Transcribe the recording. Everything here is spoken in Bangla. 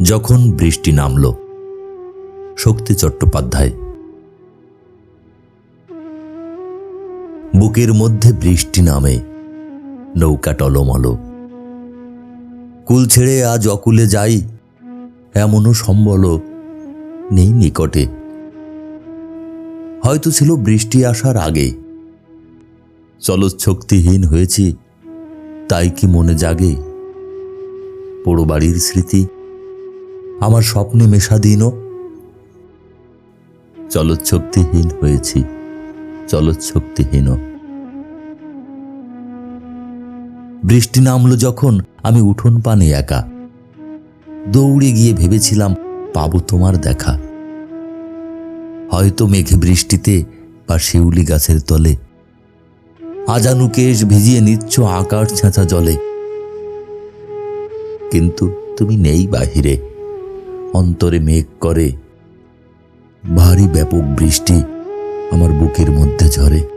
যখন বৃষ্টি নামল। শক্তি চট্টোপাধ্যায়। বুকের মধ্যে বৃষ্টি নামে, নৌকা টলমল। কুল ছেড়ে আজ অকুলে যাই, এমনও সম্বল নেই নিকটে। হয়তো ছিল বৃষ্টি আসার আগে। চলৎশক্তিহীন হয়েছি, তাই কি মনে জাগে পোড়ো বাড়ির স্মৃতি আমার স্বপ্নে মেশা দিন। চলৎশক্তিহীন হয়েছি, চলৎশক্তিহীন। বৃষ্টি নামলো যখন আমি উঠোন পানে একা, দৌড়ে গিয়ে ভেবেছিলাম পাবো তোমার দেখা। হয়তো মেঘে বৃষ্টিতে বা শিউলি গাছের তলে আজানু কেশ ভিজিয়ে নিচ্ছ আকাশ ছেঁচা জলে। কিন্তু তুমি নেই বাহিরে, অন্তরে মেঘ করে, ভারী ব্যাপক বৃষ্টি আমার বুকের মধ্যে ঝরে।